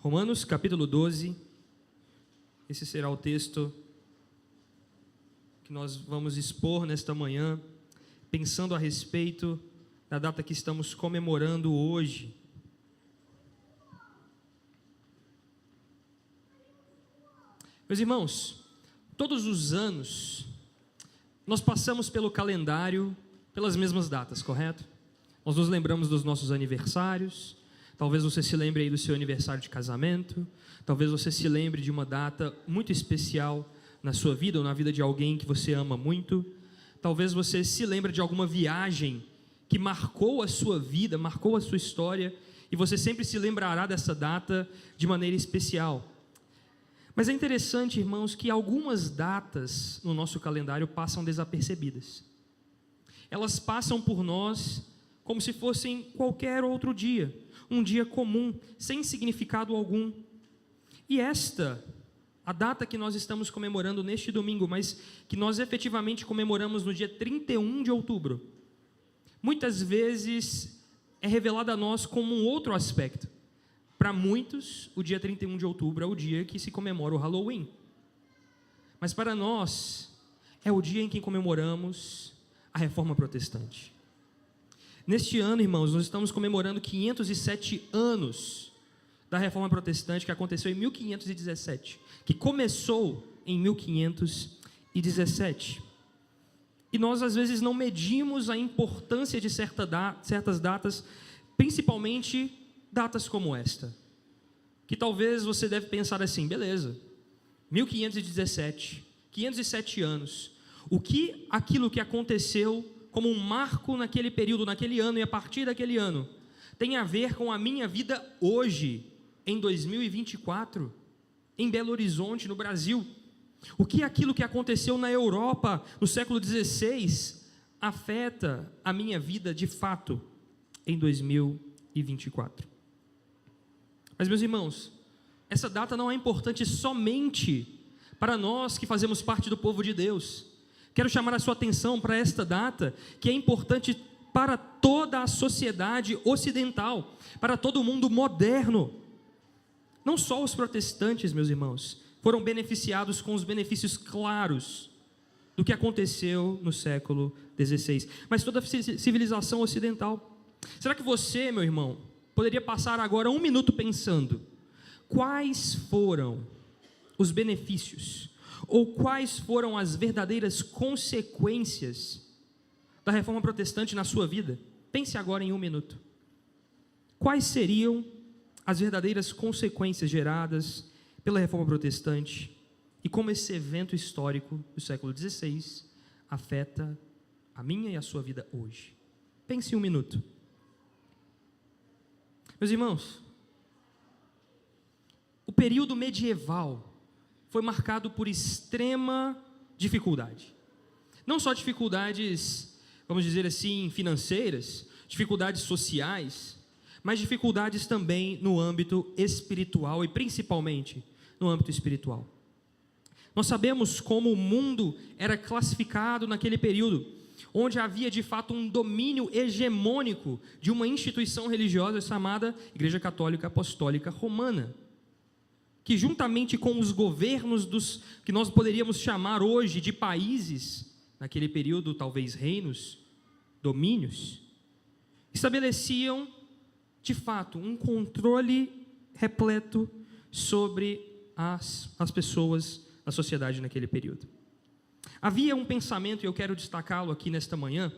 Romanos capítulo 12, esse será o texto que nós vamos expor nesta manhã, pensando a respeito da data que estamos comemorando hoje. Meus irmãos, todos os anos nós passamos pelo calendário pelas mesmas datas, correto? Nós nos lembramos dos nossos aniversários. Talvez você se lembre aí do seu aniversário de casamento, talvez você se lembre de uma data muito especial na sua vida ou na vida de alguém que você ama muito. Talvez você se lembre de alguma viagem que marcou a sua vida, marcou a sua história, e você sempre se lembrará dessa data de maneira especial. Mas é interessante, irmãos, que algumas datas no nosso calendário passam desapercebidas. Elas passam por nós como se fossem qualquer outro dia, um dia comum, sem significado algum. E a data que nós estamos comemorando neste domingo, mas que nós efetivamente comemoramos no dia 31 de outubro, muitas vezes é revelada a nós como um outro aspecto. Para muitos, o dia 31 de outubro é o dia que se comemora o Halloween. Mas para nós, é o dia em que comemoramos a Reforma Protestante. Neste ano, irmãos, nós estamos comemorando 507 anos da Reforma Protestante, que aconteceu em 1517, que começou em 1517. E nós, às vezes, não medimos a importância de certas datas, principalmente datas como esta, que talvez você deve pensar assim: beleza, 1517, 507 anos, aquilo que aconteceu como um marco naquele período, naquele ano, e a partir daquele ano, tem a ver com a minha vida hoje, em 2024, em Belo Horizonte, no Brasil? O que aquilo que aconteceu na Europa, no século XVI, afeta a minha vida de fato, em 2024? Mas, meus irmãos, essa data não é importante somente para nós que fazemos parte do povo de Deus. Quero chamar a sua atenção para esta data, que é importante para toda a sociedade ocidental, para todo o mundo moderno. Não só os protestantes, meus irmãos, foram beneficiados com os benefícios claros do que aconteceu no século XVI, mas toda a civilização ocidental. Será que você, meu irmão, poderia passar agora um minuto pensando quais foram os benefícios ou quais foram as verdadeiras consequências da Reforma Protestante na sua vida? Pense agora em um minuto. Quais seriam as verdadeiras consequências geradas pela Reforma Protestante e como esse evento histórico do século XVI afeta a minha e a sua vida hoje? Pense em um minuto. Meus irmãos, o período medieval foi marcado por extrema dificuldade. Não só dificuldades, vamos dizer assim, financeiras, dificuldades sociais, mas dificuldades também no âmbito espiritual e principalmente no âmbito espiritual. Nós sabemos como o mundo era classificado naquele período, onde havia de fato um domínio hegemônico de uma instituição religiosa chamada Igreja Católica Apostólica Romana, que juntamente com os governos dos que nós poderíamos chamar hoje de países, naquele período talvez reinos, domínios, estabeleciam de fato um controle repleto sobre as pessoas na sociedade naquele período. Havia um pensamento, e eu quero destacá-lo aqui nesta manhã,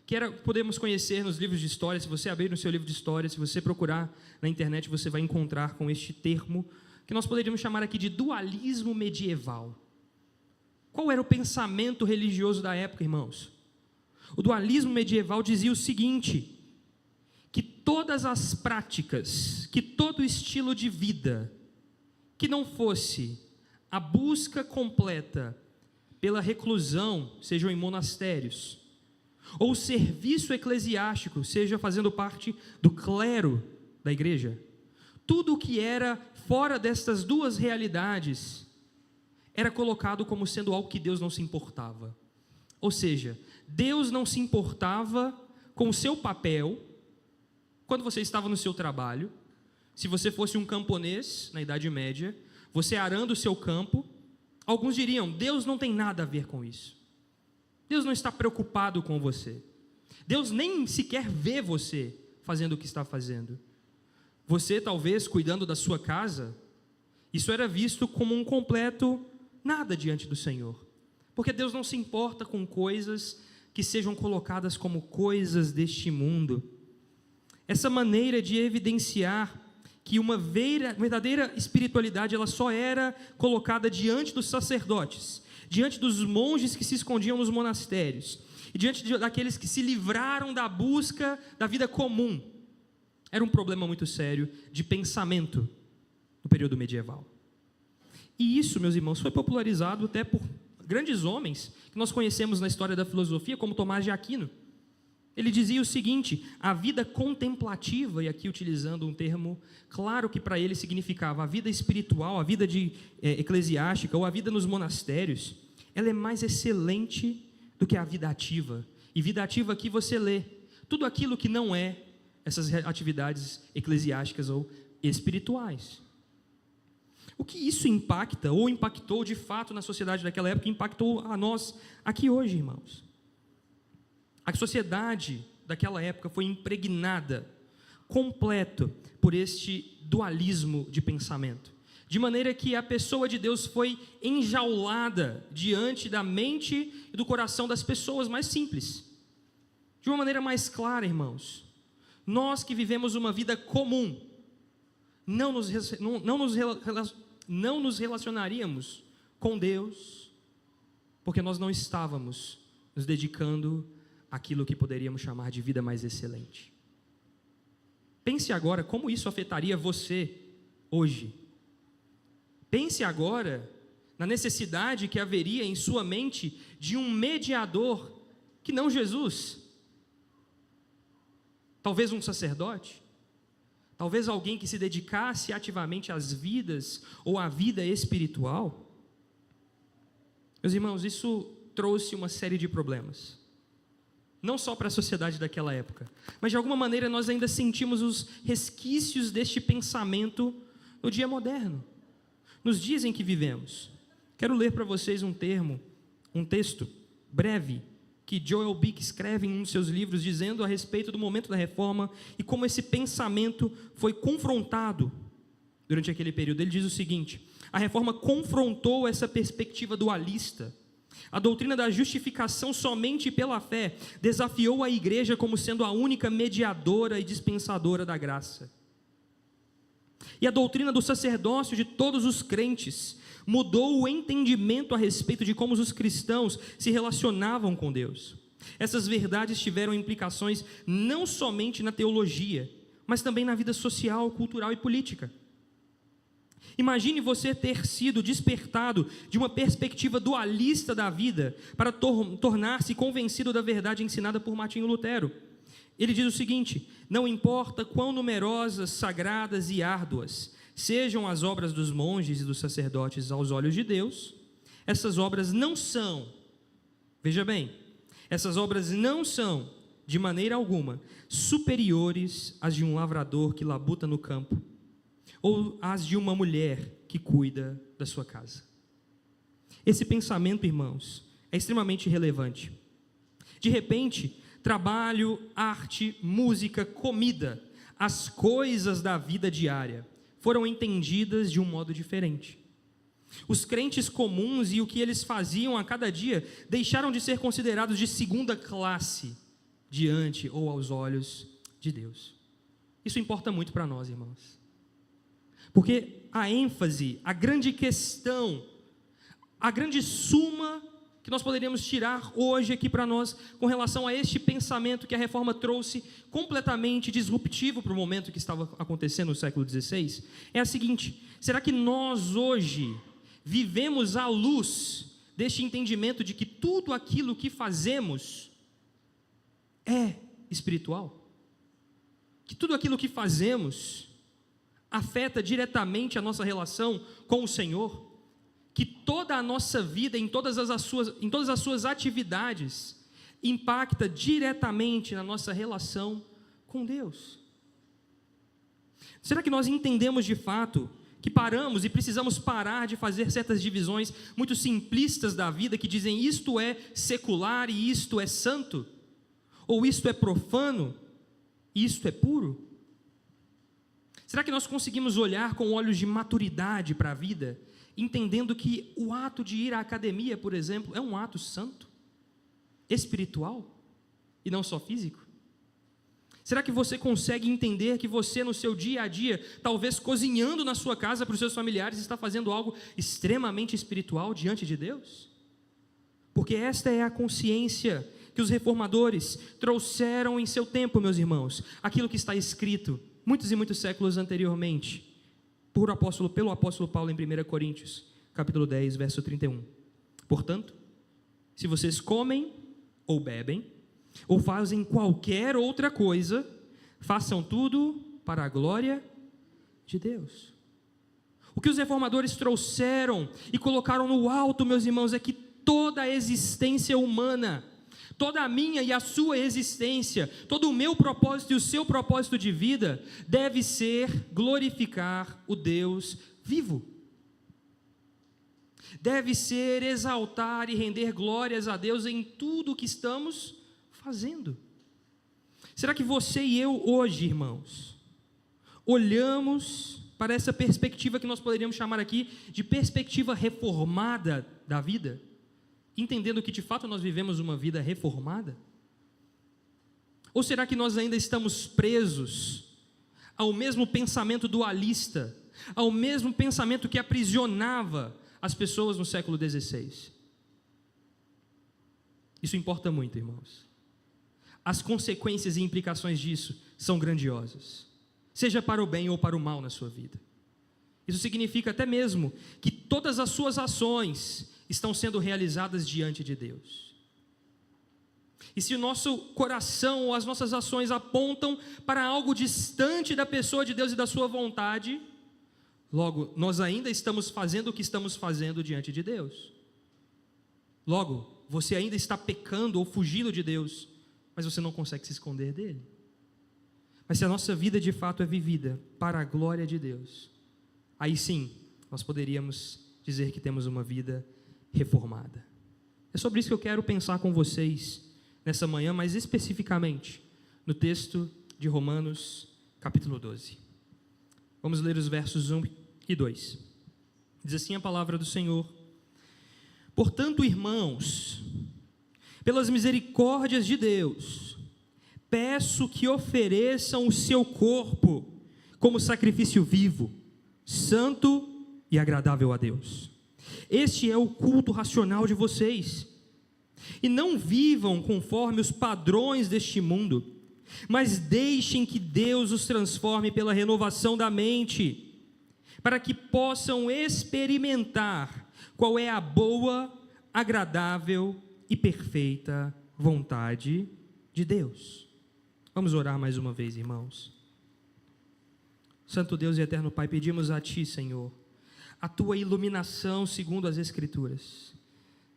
que podemos conhecer nos livros de história. Se você abrir no seu livro de história, se você procurar na internet, você vai encontrar com este termo, que nós poderíamos chamar aqui de dualismo medieval. Qual era o pensamento religioso da época, irmãos? O dualismo medieval dizia o seguinte: que todas as práticas, que todo estilo de vida, que não fosse a busca completa pela reclusão, sejam em monastérios, ou o serviço eclesiástico, seja fazendo parte do clero da igreja, tudo o que era fora destas duas realidades era colocado como sendo algo que Deus não se importava. Ou seja, Deus não se importava com o seu papel quando você estava no seu trabalho, Se você fosse um camponês na Idade Média, você arando o seu campo, alguns diriam: Deus não tem nada a ver com isso. Deus não está preocupado com você. Deus nem sequer vê você fazendo o que está fazendo. Você, talvez, cuidando da sua casa, isso era visto como um completo nada diante do Senhor. Porque Deus não se importa com coisas que sejam colocadas como coisas deste mundo. Essa maneira de evidenciar que uma verdadeira espiritualidade ela só era colocada diante dos sacerdotes, diante dos monges que se escondiam nos monastérios, e diante daqueles que se livraram da busca da vida comum. Era um problema muito sério de pensamento no período medieval. E isso, meus irmãos, foi popularizado até por grandes homens que nós conhecemos na história da filosofia, como Tomás de Aquino. Ele dizia o seguinte: a vida contemplativa, e aqui utilizando um termo claro que para ele significava a vida espiritual, a vida eclesiástica, ou a vida nos monastérios, ela é mais excelente do que a vida ativa. E vida ativa aqui você lê tudo aquilo que não é essas atividades eclesiásticas ou espirituais. O que isso impacta, ou impactou de fato na sociedade daquela época, impactou a nós aqui hoje, irmãos. A sociedade daquela época foi impregnada, completo, por este dualismo de pensamento. De maneira que a pessoa de Deus foi enjaulada diante da mente e do coração das pessoas mais simples. De uma maneira mais clara, irmãos, nós que vivemos uma vida comum, não nos relacionaríamos com Deus, porque nós não estávamos nos dedicando àquilo que poderíamos chamar de vida mais excelente. Pense agora como isso afetaria você hoje. Pense agora na necessidade que haveria em sua mente de um mediador que não Jesus. Talvez um sacerdote, talvez alguém que se dedicasse ativamente às vidas ou à vida espiritual. Meus irmãos, isso trouxe uma série de problemas, não só para a sociedade daquela época, mas de alguma maneira nós ainda sentimos os resquícios deste pensamento no dia moderno, nos dias em que vivemos. Quero ler para vocês um texto breve, que Joel Bick escreve em um dos seus livros, dizendo a respeito do momento da reforma e como esse pensamento foi confrontado durante aquele período. Ele diz o seguinte: a reforma confrontou essa perspectiva dualista. A doutrina da justificação somente pela fé desafiou a igreja como sendo a única mediadora e dispensadora da graça. E a doutrina do sacerdócio de todos os crentes mudou o entendimento a respeito de como os cristãos se relacionavam com Deus. Essas verdades tiveram implicações não somente na teologia, mas também na vida social, cultural e política. Imagine você ter sido despertado de uma perspectiva dualista da vida para tornar-se convencido da verdade ensinada por Martinho Lutero. Ele diz o seguinte: não importa quão numerosas, sagradas e árduas sejam as obras dos monges e dos sacerdotes aos olhos de Deus, essas obras não são, veja bem, essas obras não são, de maneira alguma, superiores às de um lavrador que labuta no campo, ou às de uma mulher que cuida da sua casa. Esse pensamento, irmãos, é extremamente relevante. De repente, trabalho, arte, música, comida, as coisas da vida diária foram entendidas de um modo diferente. Os crentes comuns e o que eles faziam a cada dia deixaram de ser considerados de segunda classe diante ou aos olhos de Deus. Isso importa muito para nós, irmãos. Porque a ênfase, a grande questão, a grande suma que nós poderíamos tirar hoje aqui para nós com relação a este pensamento que a reforma trouxe completamente disruptivo para o momento que estava acontecendo no século XVI, é a seguinte: será que nós hoje vivemos à luz deste entendimento de que tudo aquilo que fazemos é espiritual? Que tudo aquilo que fazemos afeta diretamente a nossa relação com o Senhor? Que toda a nossa vida, em todas as suas atividades, impacta diretamente na nossa relação com Deus? Será que nós entendemos de fato que paramos e precisamos parar de fazer certas divisões muito simplistas da vida que dizem isto é secular e isto é santo? Ou isto é profano e isto é puro? Será que nós conseguimos olhar com olhos de maturidade para a vida, entendendo que o ato de ir à academia, por exemplo, é um ato santo, espiritual e não só físico? Será que você consegue entender que você no seu dia a dia, talvez cozinhando na sua casa para os seus familiares, está fazendo algo extremamente espiritual diante de Deus? Porque esta é a consciência que os reformadores trouxeram em seu tempo, meus irmãos, aquilo que está escrito muitos e muitos séculos anteriormente, pelo apóstolo Paulo em 1 Coríntios, capítulo 10, verso 31. Portanto, se vocês comem ou bebem, ou fazem qualquer outra coisa, façam tudo para a glória de Deus. O que os reformadores trouxeram e colocaram no alto, meus irmãos, é que toda a existência humana, toda a minha e a sua existência, todo o meu propósito e o seu propósito de vida, deve ser glorificar o Deus vivo. Deve ser exaltar e render glórias a Deus em tudo o que estamos fazendo. Será que você e eu hoje, irmãos, olhamos para essa perspectiva que nós poderíamos chamar aqui de perspectiva reformada da vida, entendendo que de fato nós vivemos uma vida reformada? Ou será que nós ainda estamos presos ao mesmo pensamento dualista, ao mesmo pensamento que aprisionava as pessoas no século XVI? Isso importa muito, irmãos. As consequências e implicações disso são grandiosas, seja para o bem ou para o mal na sua vida. Isso significa até mesmo que todas as suas ações estão sendo realizadas diante de Deus. E se o nosso coração ou as nossas ações apontam para algo distante da pessoa de Deus e da sua vontade, logo, nós ainda estamos fazendo o que estamos fazendo diante de Deus. Logo, você ainda está pecando ou fugindo de Deus, mas você não consegue se esconder dele. Mas se a nossa vida de fato é vivida para a glória de Deus, aí sim, nós poderíamos dizer que temos uma vida reformada. É sobre isso que eu quero pensar com vocês nessa manhã, mais especificamente no texto de Romanos, capítulo 12. Vamos ler os versos 1 e 2. Diz assim a palavra do Senhor: Portanto, irmãos, pelas misericórdias de Deus, peço que ofereçam o seu corpo como sacrifício vivo, santo e agradável a Deus. Este é o culto racional de vocês. E não vivam conforme os padrões deste mundo, mas deixem que Deus os transforme pela renovação da mente, para que possam experimentar qual é a boa, agradável e perfeita vontade de Deus. Vamos orar mais uma vez, irmãos. Santo Deus e eterno Pai, pedimos a Ti, Senhor, a Tua iluminação segundo as Escrituras.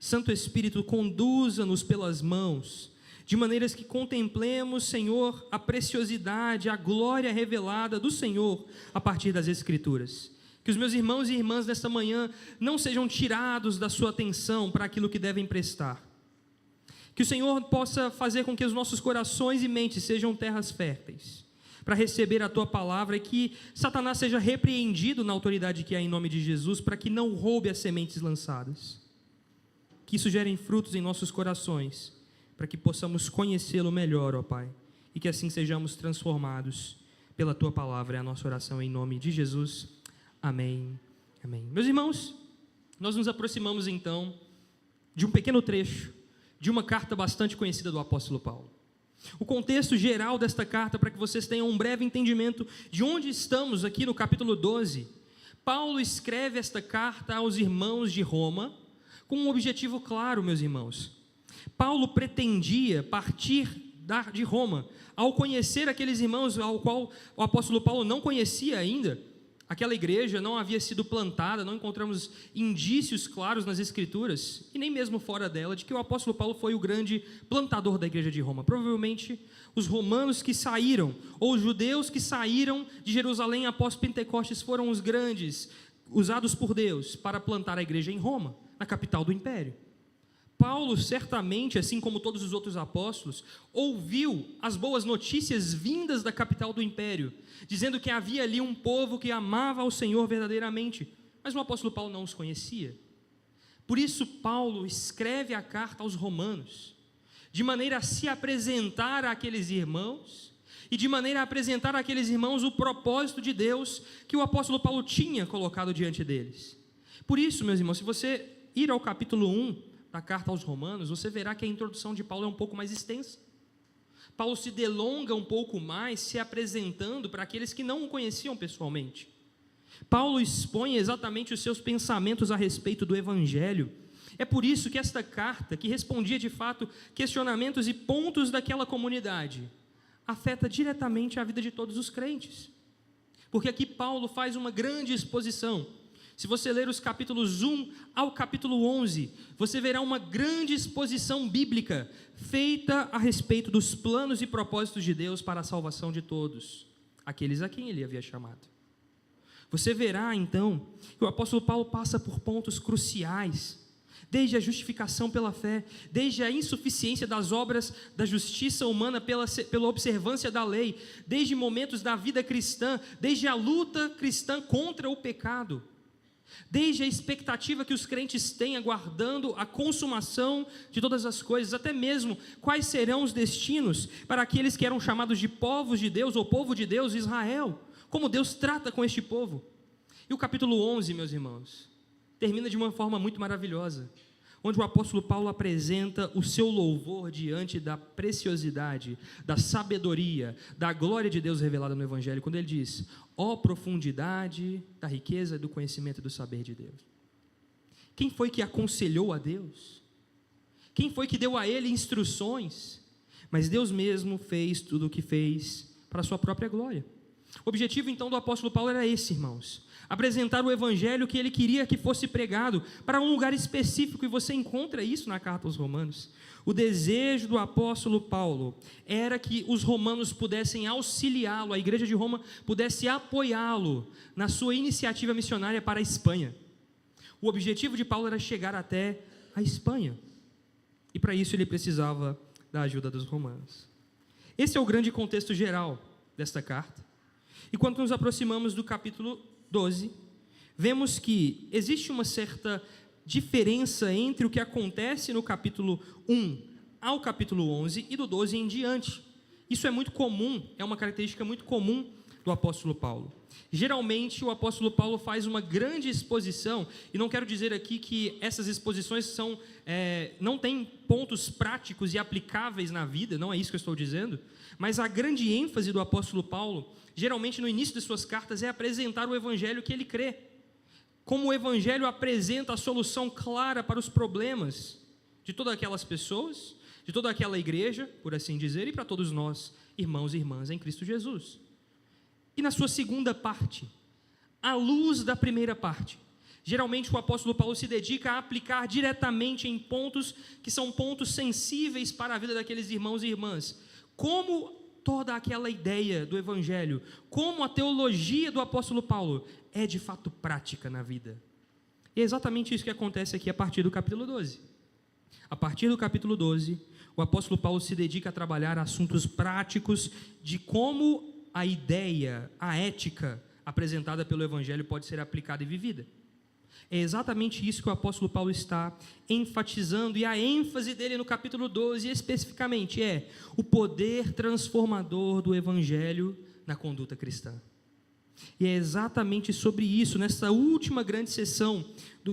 Santo Espírito, conduza-nos pelas mãos, de maneiras que contemplemos, Senhor, a preciosidade, a glória revelada do Senhor a partir das Escrituras. Que os meus irmãos e irmãs nesta manhã não sejam tirados da sua atenção para aquilo que devem prestar. Que o Senhor possa fazer com que os nossos corações e mentes sejam terras férteis para receber a Tua palavra, e que Satanás seja repreendido na autoridade que há em nome de Jesus, para que não roube as sementes lançadas. Que isso gere frutos em nossos corações, para que possamos conhecê-lo melhor, ó Pai, e que assim sejamos transformados pela Tua palavra. É a nossa oração em nome de Jesus. Amém. Amém. Meus irmãos, nós nos aproximamos então de um pequeno trecho de uma carta bastante conhecida do apóstolo Paulo. O contexto geral desta carta, para que vocês tenham um breve entendimento de onde estamos aqui no capítulo 12, Paulo escreve esta carta aos irmãos de Roma com um objetivo claro, meus irmãos. Paulo pretendia partir de Roma, ao conhecer aqueles irmãos ao qual o apóstolo Paulo não conhecia ainda, Aquela igreja não havia sido plantada, não encontramos indícios claros nas Escrituras, e nem mesmo fora dela, de que o apóstolo Paulo foi o grande plantador da igreja de Roma. Provavelmente, os romanos que saíram, ou os judeus que saíram de Jerusalém após Pentecostes, foram os grandes, usados por Deus para plantar a igreja em Roma, na capital do império. Paulo, certamente, assim como todos os outros apóstolos, ouviu as boas notícias vindas da capital do império, dizendo que havia ali um povo que amava ao Senhor verdadeiramente, mas o apóstolo Paulo não os conhecia. Por isso, Paulo escreve a carta aos romanos, de maneira a se apresentar àqueles irmãos, e de maneira a apresentar àqueles irmãos o propósito de Deus que o apóstolo Paulo tinha colocado diante deles. Por isso, meus irmãos, se você ir ao capítulo 1, da carta aos Romanos, você verá que a introdução de Paulo é um pouco mais extensa. Paulo se delonga um pouco mais, se apresentando para aqueles que não o conheciam pessoalmente. Paulo expõe exatamente os seus pensamentos a respeito do Evangelho. É por isso que esta carta, que respondia de fato questionamentos e pontos daquela comunidade, afeta diretamente a vida de todos os crentes. Porque aqui Paulo faz uma grande exposição. Se você ler os capítulos 1 ao capítulo 11, você verá uma grande exposição bíblica feita a respeito dos planos e propósitos de Deus para a salvação de todos, aqueles a quem ele havia chamado. Você verá, então, que o apóstolo Paulo passa por pontos cruciais, desde a justificação pela fé, desde a insuficiência das obras da justiça humana pela observância da lei, desde momentos da vida cristã, desde a luta cristã contra o pecado, desde a expectativa que os crentes têm aguardando a consumação de todas as coisas, até mesmo quais serão os destinos para aqueles que eram chamados de povos de Deus, ou povo de Deus, Israel, como Deus trata com este povo. E o capítulo 11, meus irmãos, termina de uma forma muito maravilhosa, onde o apóstolo Paulo apresenta o seu louvor diante da preciosidade, da sabedoria, da glória de Deus revelada no Evangelho, quando ele diz: ó profundidade da riqueza, do conhecimento e do saber de Deus. Quem foi que aconselhou a Deus? Quem foi que deu a ele instruções? Mas Deus mesmo fez tudo o que fez para a sua própria glória. O objetivo então do apóstolo Paulo era esse, irmãos: apresentar o evangelho que ele queria que fosse pregado para um lugar específico, e você encontra isso na carta aos Romanos. O desejo do apóstolo Paulo era que os romanos pudessem auxiliá-lo, a igreja de Roma pudesse apoiá-lo na sua iniciativa missionária para a Espanha. O objetivo de Paulo era chegar até a Espanha, e para isso ele precisava da ajuda dos romanos. Esse é o grande contexto geral desta carta. E quando nos aproximamos do capítulo 12, vemos que existe uma certa diferença entre o que acontece no capítulo 1 ao capítulo 11 e do 12 em diante. Isso é muito comum, é uma característica muito comum do apóstolo Paulo. Geralmente o apóstolo Paulo faz uma grande exposição, e não quero dizer aqui que essas exposições não têm pontos práticos e aplicáveis na vida, não é isso que eu estou dizendo, mas a grande ênfase do apóstolo Paulo, geralmente no início de suas cartas, é apresentar o evangelho que ele crê. Como o evangelho apresenta a solução clara para os problemas de todas aquelas pessoas, de toda aquela igreja, por assim dizer, e para todos nós, irmãos e irmãs em Cristo Jesus. E na sua segunda parte, à luz da primeira parte, geralmente o apóstolo Paulo se dedica a aplicar diretamente em pontos que são pontos sensíveis para a vida daqueles irmãos e irmãs. Como toda aquela ideia do evangelho, como a teologia do apóstolo Paulo é de fato prática na vida. E é exatamente isso que acontece aqui a partir do capítulo 12. A partir do capítulo 12, o apóstolo Paulo se dedica a trabalhar assuntos práticos de como a ideia, a ética apresentada pelo evangelho pode ser aplicada e vivida. É exatamente isso que o apóstolo Paulo está enfatizando, e a ênfase dele no capítulo 12 especificamente é o poder transformador do evangelho na conduta cristã. E é exatamente sobre isso, nessa última grande sessão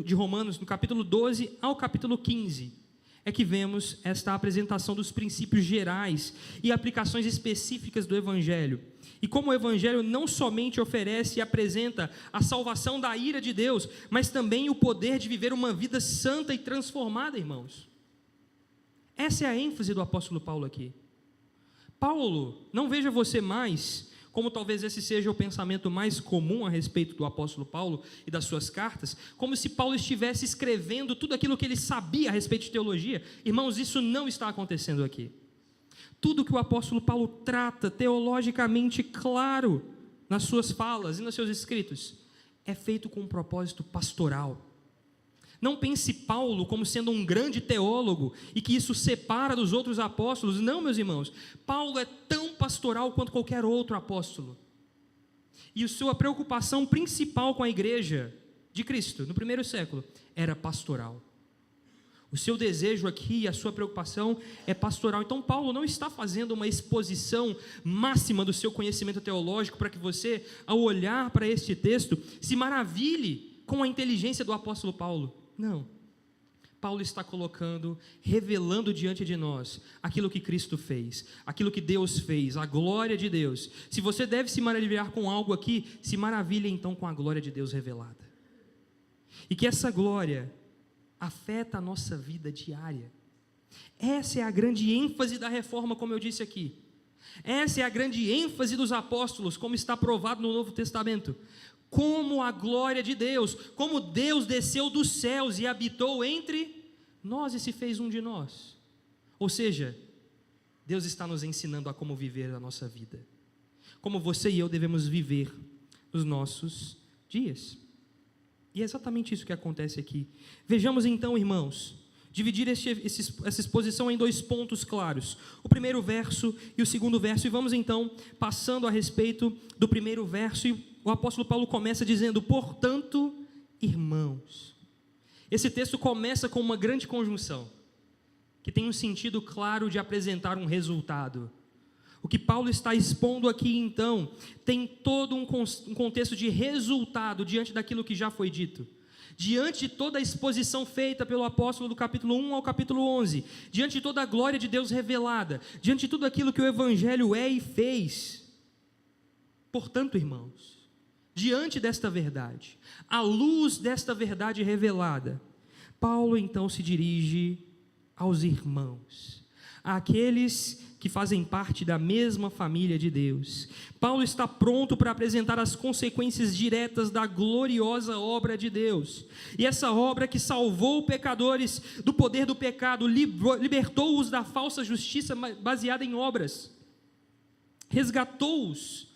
de Romanos, no capítulo 12 ao capítulo 15, é que vemos esta apresentação dos princípios gerais e aplicações específicas do evangelho. E como o evangelho não somente oferece e apresenta a salvação da ira de Deus, mas também o poder de viver uma vida santa e transformada, irmãos. Essa é a ênfase do apóstolo Paulo aqui. Paulo, não veja você mais como talvez esse seja o pensamento mais comum a respeito do apóstolo Paulo e das suas cartas, como se Paulo estivesse escrevendo tudo aquilo que ele sabia a respeito de teologia. Irmãos, isso não está acontecendo aqui. Tudo que o apóstolo Paulo trata teologicamente claro nas suas falas e nos seus escritos é feito com um propósito pastoral. Não pense Paulo como sendo um grande teólogo e que isso separa dos outros apóstolos. Não, meus irmãos. Paulo é tão pastoral quanto qualquer outro apóstolo. E a sua preocupação principal com a igreja de Cristo, no primeiro século, era pastoral. O seu desejo aqui, a sua preocupação é pastoral. Então Paulo não está fazendo uma exposição máxima do seu conhecimento teológico para que você, ao olhar para este texto, se maravilhe com a inteligência do apóstolo Paulo. Não. Paulo está colocando, revelando diante de nós aquilo que Cristo fez, aquilo que Deus fez, a glória de Deus. Se você deve se maravilhar com algo aqui, se maravilhe então com a glória de Deus revelada. E que essa glória afeta a nossa vida diária. Essa é a grande ênfase da reforma, como eu disse aqui. Essa é a grande ênfase dos apóstolos, como está provado no Novo Testamento. Como a glória de Deus, como Deus desceu dos céus e habitou entre nós e se fez um de nós. Ou seja, Deus está nos ensinando a como viver a nossa vida, como você e eu devemos viver os nossos dias. E é exatamente isso que acontece aqui. Vejamos então, irmãos, dividir essa exposição em dois pontos claros, o primeiro verso e o segundo verso, e vamos então passando a respeito do primeiro verso, e o apóstolo Paulo começa dizendo: portanto, irmãos. Esse texto começa com uma grande conjunção, que tem um sentido claro de apresentar um resultado. O que Paulo está expondo aqui então, tem todo um contexto de resultado diante daquilo que já foi dito. Diante de toda a exposição feita pelo apóstolo do capítulo 1 ao capítulo 11, diante de toda a glória de Deus revelada, diante de tudo aquilo que o Evangelho é e fez. Portanto, irmãos, diante desta verdade, à luz desta verdade revelada, Paulo então se dirige aos irmãos, àqueles que fazem parte da mesma família de Deus. Paulo está pronto para apresentar as consequências diretas da gloriosa obra de Deus. E essa obra que salvou pecadores do poder do pecado, libertou-os da falsa justiça baseada em obras, resgatou-os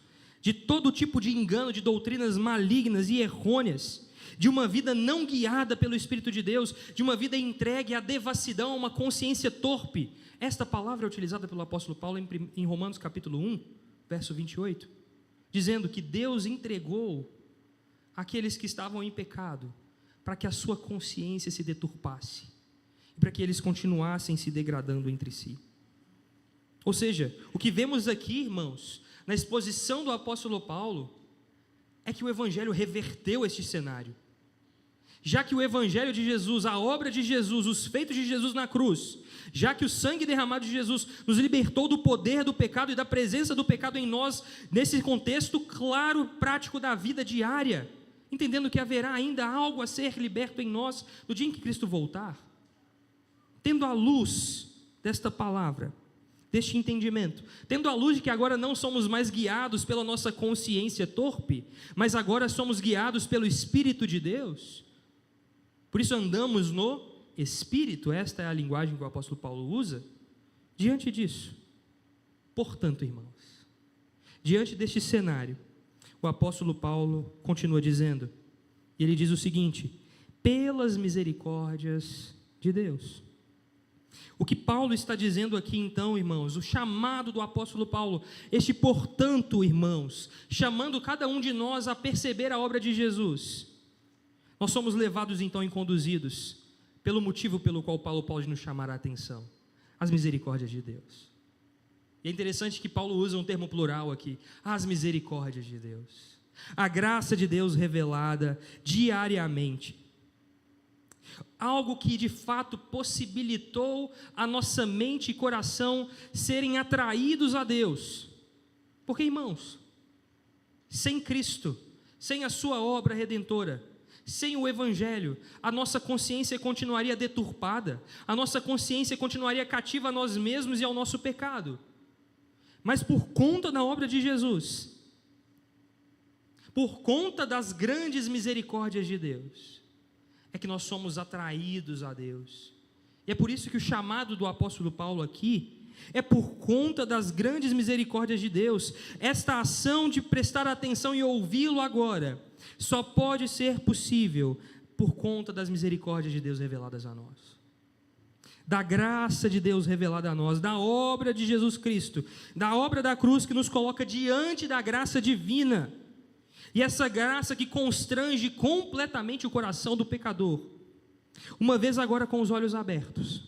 de todo tipo de engano, de doutrinas malignas e errôneas, de uma vida não guiada pelo Espírito de Deus, de uma vida entregue à devassidão, a uma consciência torpe. Esta palavra é utilizada pelo apóstolo Paulo em Romanos capítulo 1, verso 28, dizendo que Deus entregou aqueles que estavam em pecado, para que a sua consciência se deturpasse, e para que eles continuassem se degradando entre si. Ou seja, o que vemos aqui, irmãos, na exposição do apóstolo Paulo, é que o Evangelho reverteu este cenário. Já que o Evangelho de Jesus, a obra de Jesus, os feitos de Jesus na cruz, já que o sangue derramado de Jesus nos libertou do poder do pecado e da presença do pecado em nós, nesse contexto claro, prático da vida diária, entendendo que haverá ainda algo a ser liberto em nós no dia em que Cristo voltar, tendo a luz desta palavra, deste entendimento, tendo a luz de que agora não somos mais guiados pela nossa consciência torpe, mas agora somos guiados pelo Espírito de Deus. Por isso andamos no Espírito, esta é a linguagem que o apóstolo Paulo usa. Diante disso, portanto, irmãos, diante deste cenário, o apóstolo Paulo continua dizendo, e ele diz o seguinte: pelas misericórdias de Deus. O que Paulo está dizendo aqui então, irmãos, o chamado do apóstolo Paulo, este portanto, irmãos, chamando cada um de nós a perceber a obra de Jesus. Nós somos levados então e conduzidos pelo motivo pelo qual Paulo pode nos chamar a atenção, as misericórdias de Deus. E é interessante que Paulo usa um termo plural aqui, as misericórdias de Deus, a graça de Deus revelada diariamente, algo que de fato possibilitou a nossa mente e coração serem atraídos a Deus, porque, irmãos, sem Cristo, sem a sua obra redentora, sem o Evangelho, a nossa consciência continuaria deturpada, a nossa consciência continuaria cativa a nós mesmos e ao nosso pecado. Mas por conta da obra de Jesus, por conta das grandes misericórdias de Deus, é que nós somos atraídos a Deus. E é por isso que o chamado do apóstolo Paulo aqui é por conta das grandes misericórdias de Deus. Esta ação de prestar atenção e ouvi-lo agora só pode ser possível por conta das misericórdias de Deus reveladas a nós, da graça de Deus revelada a nós, da obra de Jesus Cristo, da obra da cruz que nos coloca diante da graça divina, e essa graça que constrange completamente o coração do pecador, uma vez agora com os olhos abertos,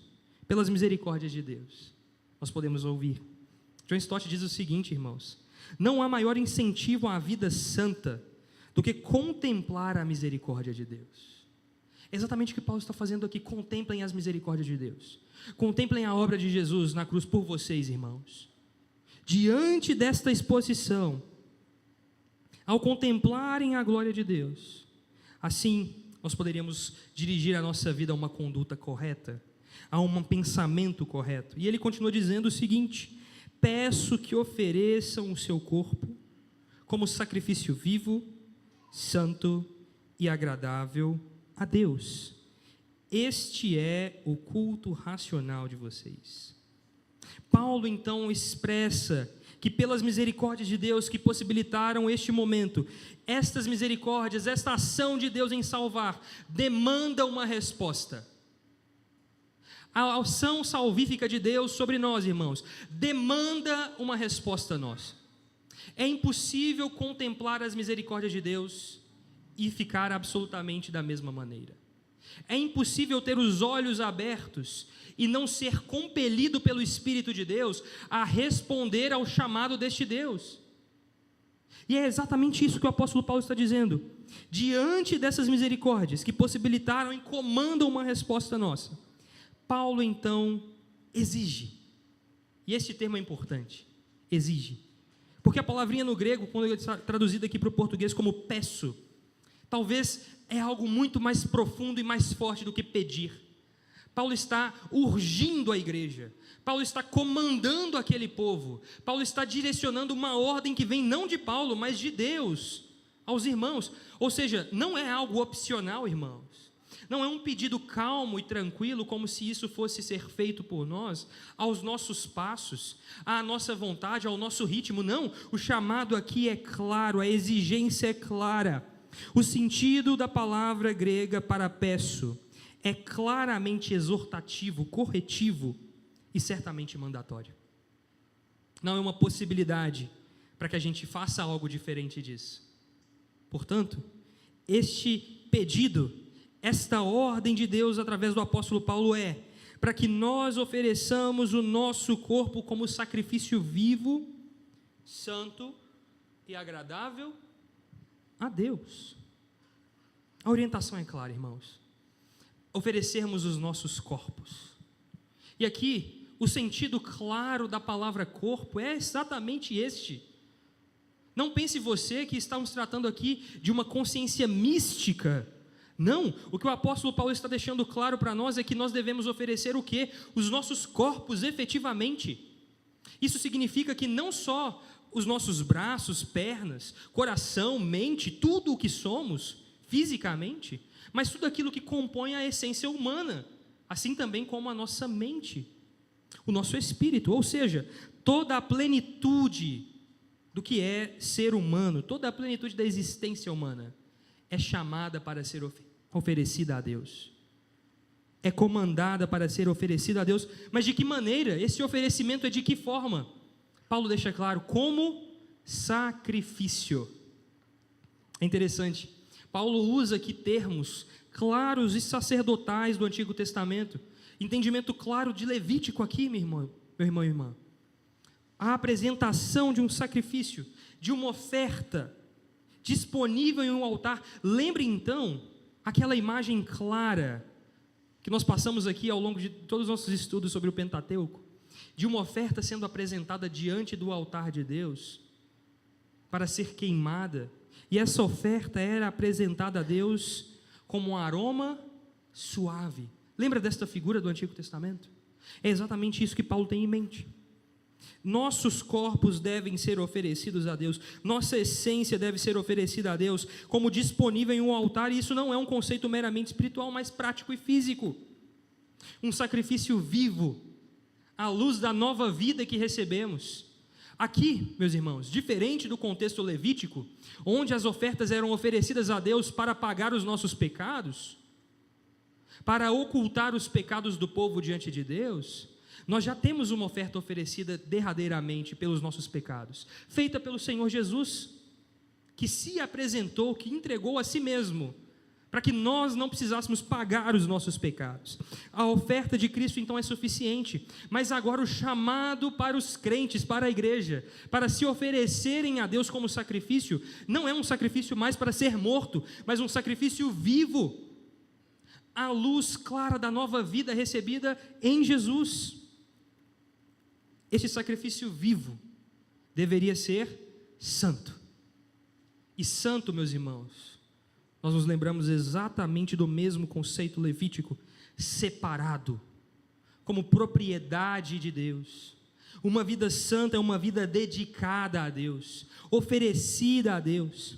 pelas misericórdias de Deus, nós podemos ouvir. John Stott diz o seguinte, irmãos: não há maior incentivo à vida santa do que contemplar a misericórdia de Deus. É exatamente o que Paulo está fazendo aqui. Contemplem as misericórdias de Deus, contemplem a obra de Jesus na cruz por vocês, irmãos. Diante desta exposição, ao contemplarem a glória de Deus, assim nós poderíamos dirigir a nossa vida a uma conduta correta, a um pensamento correto. E ele continua dizendo o seguinte: peço que ofereçam o seu corpo como sacrifício vivo, santo e agradável a Deus. Este é o culto racional de vocês. Paulo então expressa que pelas misericórdias de Deus que possibilitaram este momento, estas misericórdias, esta ação de Deus em salvar, demanda uma resposta. A ação salvífica de Deus sobre nós, irmãos, demanda uma resposta nossa. É impossível contemplar as misericórdias de Deus e ficar absolutamente da mesma maneira. É impossível ter os olhos abertos e não ser compelido pelo Espírito de Deus a responder ao chamado deste Deus. E é exatamente isso que o apóstolo Paulo está dizendo. Diante dessas misericórdias que possibilitaram e comandam uma resposta nossa, Paulo então exige. E este termo é importante: exige. Porque a palavrinha no grego, quando é traduzida aqui para o português como peço, talvez é algo muito mais profundo e mais forte do que pedir. Paulo está urgindo a igreja, Paulo está comandando aquele povo, Paulo está direcionando uma ordem que vem não de Paulo, mas de Deus, aos irmãos. Ou seja, não é algo opcional, irmãos. Não é um pedido calmo e tranquilo, como se isso fosse ser feito por nós, aos nossos passos, à nossa vontade, ao nosso ritmo. Não, o chamado aqui é claro, a exigência é clara. O sentido da palavra grega para peço é claramente exortativo, corretivo e certamente mandatório. Não é uma possibilidade para que a gente faça algo diferente disso. Portanto, este pedido, esta ordem de Deus através do apóstolo Paulo é para que nós ofereçamos o nosso corpo como sacrifício vivo, santo e agradável a Deus. A orientação é clara, irmãos: oferecermos os nossos corpos. E aqui, o sentido claro da palavra corpo é exatamente este. Não pense você que estamos tratando aqui de uma consciência mística. Não, o que o apóstolo Paulo está deixando claro para nós é que nós devemos oferecer o quê? Os nossos corpos efetivamente. Isso significa que não só os nossos braços, pernas, coração, mente, tudo o que somos fisicamente, mas tudo aquilo que compõe a essência humana, assim também como a nossa mente, o nosso espírito, ou seja, toda a plenitude do que é ser humano, toda a plenitude da existência humana é chamada para ser oferecida a Deus, é comandada para ser oferecida a Deus. Mas de que maneira? Esse oferecimento é de que forma? Paulo deixa claro: como sacrifício. É interessante, Paulo usa aqui termos claros e sacerdotais do Antigo Testamento, entendimento claro de Levítico aqui, meu irmão e irmã. A apresentação de um sacrifício, de uma oferta disponível em um altar. Lembre então aquela imagem clara que nós passamos aqui ao longo de todos os nossos estudos sobre o Pentateuco, de uma oferta sendo apresentada diante do altar de Deus para ser queimada, e essa oferta era apresentada a Deus como um aroma suave. Lembra desta figura do Antigo Testamento? É exatamente isso que Paulo tem em mente. Nossos corpos devem ser oferecidos a Deus, nossa essência deve ser oferecida a Deus como disponível em um altar, e isso não é um conceito meramente espiritual, mas prático e físico. Um sacrifício vivo, à luz da nova vida que recebemos. Aqui, meus irmãos, diferente do contexto levítico, onde as ofertas eram oferecidas a Deus para pagar os nossos pecados, para ocultar os pecados do povo diante de Deus, nós já temos uma oferta oferecida derradeiramente pelos nossos pecados, feita pelo Senhor Jesus, que se apresentou, que entregou a si mesmo, para que nós não precisássemos pagar os nossos pecados. A oferta de Cristo então é suficiente, mas agora o chamado para os crentes, para a igreja, para se oferecerem a Deus como sacrifício, não é um sacrifício mais para ser morto, mas um sacrifício vivo, à luz clara da nova vida recebida em Jesus. Este sacrifício vivo deveria ser santo. E santo, meus irmãos, nós nos lembramos exatamente do mesmo conceito levítico, separado, como propriedade de Deus. Uma vida santa é uma vida dedicada a Deus, oferecida a Deus,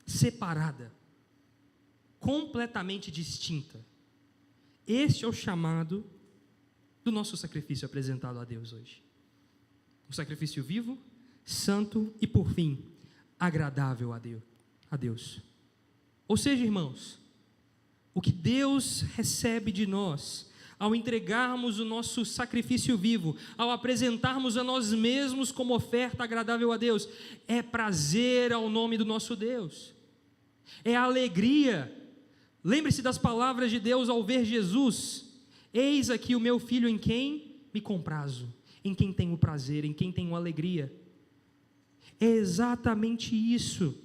separada, completamente distinta. Este é o chamado do nosso sacrifício apresentado a Deus hoje. Um sacrifício vivo, santo e, por fim, agradável a Deus. Ou seja, irmãos, o que Deus recebe de nós ao entregarmos o nosso sacrifício vivo, ao apresentarmos a nós mesmos como oferta agradável a Deus, é prazer ao nome do nosso Deus, é alegria. Lembre-se das palavras de Deus ao ver Jesus: eis aqui o meu filho em quem me comprazo, em quem tenho prazer, em quem tenho alegria. É exatamente isso,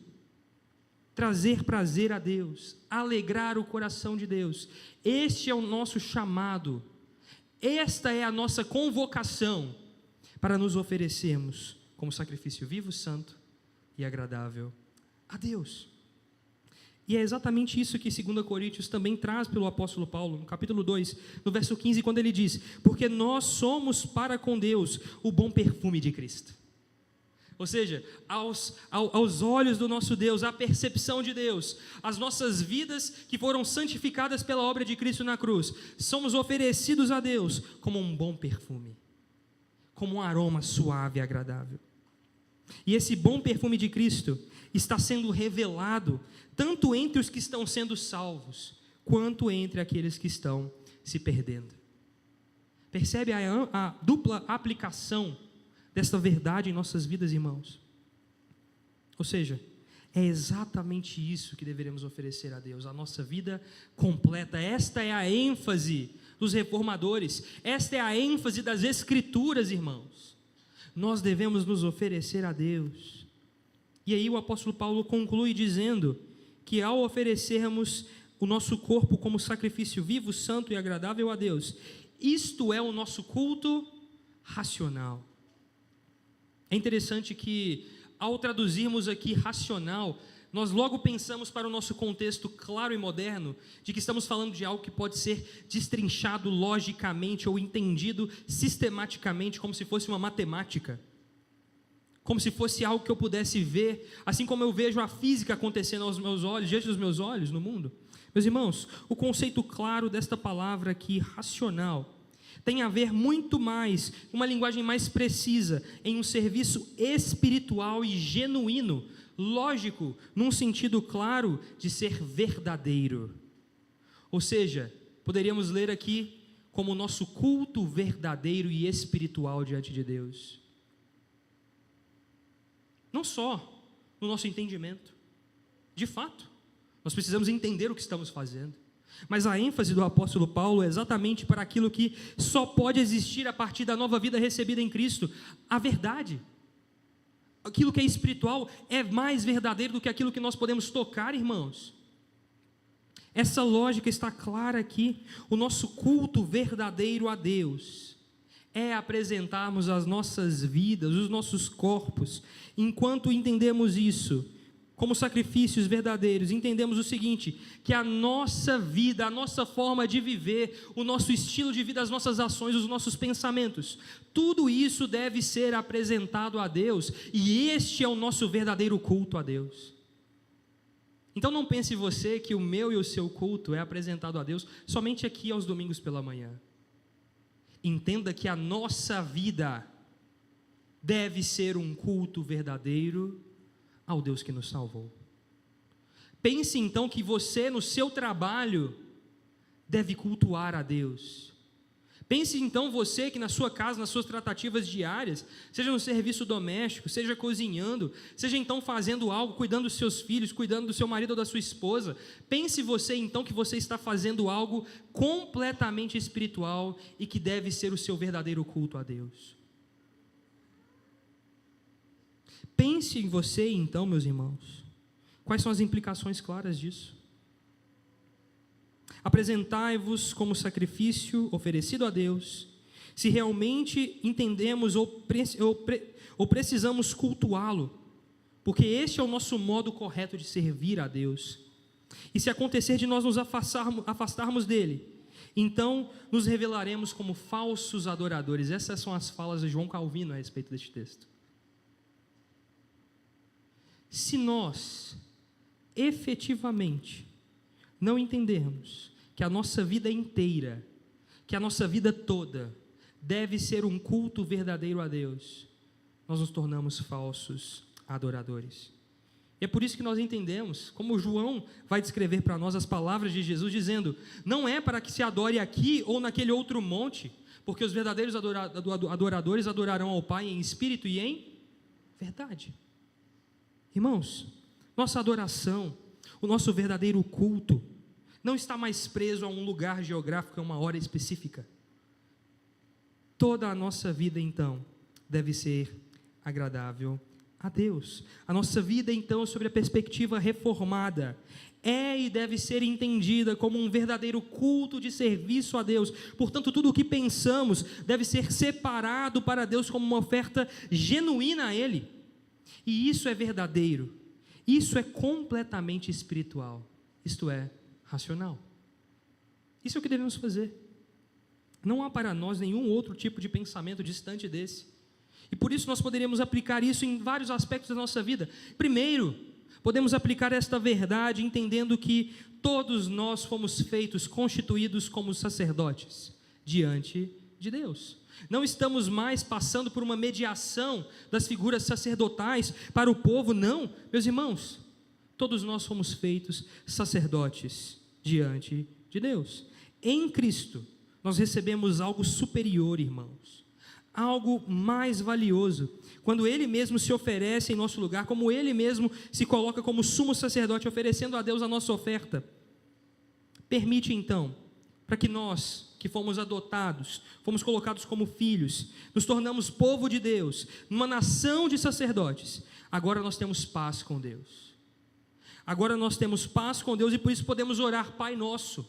trazer prazer a Deus, alegrar o coração de Deus. Este é o nosso chamado, esta é a nossa convocação para nos oferecermos como sacrifício vivo, santo e agradável a Deus. E é exatamente isso que 2 Coríntios também traz pelo apóstolo Paulo, no capítulo 2, no verso 15, quando ele diz: porque nós somos para com Deus o bom perfume de Cristo. Ou seja, aos olhos do nosso Deus, a percepção de Deus, as nossas vidas que foram santificadas pela obra de Cristo na cruz, somos oferecidos a Deus como um bom perfume, como um aroma suave e agradável. E esse bom perfume de Cristo está sendo revelado tanto entre os que estão sendo salvos, quanto entre aqueles que estão se perdendo. Percebe a dupla aplicação desta verdade em nossas vidas, irmãos? Ou seja, é exatamente isso que deveremos oferecer a Deus, a nossa vida completa. Esta é a ênfase dos reformadores, esta é a ênfase das Escrituras, irmãos. Nós devemos nos oferecer a Deus. E aí o apóstolo Paulo conclui dizendo que ao oferecermos o nosso corpo como sacrifício vivo, santo e agradável a Deus, isto é o nosso culto racional. É interessante que, ao traduzirmos aqui racional, nós logo pensamos para o nosso contexto claro e moderno, de que estamos falando de algo que pode ser destrinchado logicamente ou entendido sistematicamente, como se fosse uma matemática, como se fosse algo que eu pudesse ver, assim como eu vejo a física acontecendo aos meus olhos, diante dos meus olhos no mundo. Meus irmãos, o conceito claro desta palavra aqui, racional, tem a ver muito mais, uma linguagem mais precisa, em um serviço espiritual e genuíno, lógico, num sentido claro de ser verdadeiro. Ou seja, poderíamos ler aqui como o nosso culto verdadeiro e espiritual diante de Deus. Não só no nosso entendimento, de fato, nós precisamos entender o que estamos fazendo, mas a ênfase do apóstolo Paulo é exatamente para aquilo que só pode existir a partir da nova vida recebida em Cristo, a verdade. Aquilo que é espiritual é mais verdadeiro do que aquilo que nós podemos tocar, irmãos. Essa lógica está clara aqui. O nosso culto verdadeiro a Deus é apresentarmos as nossas vidas, os nossos corpos. Enquanto entendemos isso, como sacrifícios verdadeiros, entendemos o seguinte, que a nossa vida, a nossa forma de viver, o nosso estilo de vida, as nossas ações, os nossos pensamentos, tudo isso deve ser apresentado a Deus, e este é o nosso verdadeiro culto a Deus. Então não pense você que o meu e o seu culto é apresentado a Deus somente aqui aos domingos pela manhã. Entenda que a nossa vida deve ser um culto verdadeiro ao Deus que nos salvou. Pense então que você no seu trabalho deve cultuar a Deus. Pense então você que na sua casa, nas suas tratativas diárias, seja no serviço doméstico, seja cozinhando, seja então fazendo algo, cuidando dos seus filhos, cuidando do seu marido ou da sua esposa, pense você então que você está fazendo algo completamente espiritual e que deve ser o seu verdadeiro culto a Deus. Pense em você então, meus irmãos, quais são as implicações claras disso? Apresentai-vos como sacrifício oferecido a Deus, se realmente entendemos ou precisamos cultuá-lo, porque este é o nosso modo correto de servir a Deus. E se acontecer de nós nos afastarmos dele, então nos revelaremos como falsos adoradores. Essas são as falas de João Calvino a respeito deste texto. Se nós efetivamente não entendermos que a nossa vida inteira, que a nossa vida toda deve ser um culto verdadeiro a Deus, nós nos tornamos falsos adoradores. E é por isso que nós entendemos, como João vai descrever para nós as palavras de Jesus, dizendo, não é para que se adore aqui ou naquele outro monte, porque os verdadeiros adoradores adorarão ao Pai em espírito e em verdade. Irmãos, nossa adoração, o nosso verdadeiro culto, não está mais preso a um lugar geográfico, a uma hora específica. Toda a nossa vida, então, deve ser agradável a Deus. A nossa vida, então, sob a perspectiva reformada, é e deve ser entendida como um verdadeiro culto de serviço a Deus. Portanto, tudo o que pensamos deve ser separado para Deus como uma oferta genuína a Ele. E isso é verdadeiro, isso é completamente espiritual, isto é, racional. Isso é o que devemos fazer. Não há para nós nenhum outro tipo de pensamento distante desse. E por isso nós poderíamos aplicar isso em vários aspectos da nossa vida. Primeiro, podemos aplicar esta verdade entendendo que todos nós fomos feitos, constituídos como sacerdotes diante de Deus. Não estamos mais passando por uma mediação das figuras sacerdotais para o povo, não, meus irmãos, todos nós fomos feitos sacerdotes diante de Deus. Em Cristo, nós recebemos algo superior, irmãos, algo mais valioso, quando Ele mesmo se oferece em nosso lugar, como Ele mesmo se coloca como sumo sacerdote, oferecendo a Deus a nossa oferta. Permite então, para que nós, que fomos adotados, fomos colocados como filhos, nos tornamos povo de Deus, numa nação de sacerdotes, agora nós temos paz com Deus. Agora nós temos paz com Deus e por isso podemos orar Pai Nosso.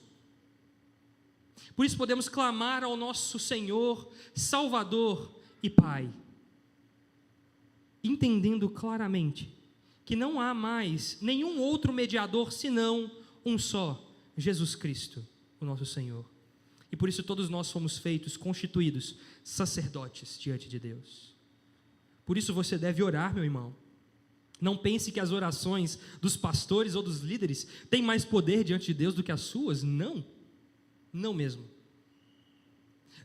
Por isso podemos clamar ao nosso Senhor, Salvador e Pai. Entendendo claramente que não há mais nenhum outro mediador senão um só, Jesus Cristo, o nosso Senhor. E por isso todos nós fomos feitos, constituídos, sacerdotes diante de Deus. Por isso você deve orar, meu irmão. Não pense que as orações dos pastores ou dos líderes têm mais poder diante de Deus do que as suas. Não, não mesmo.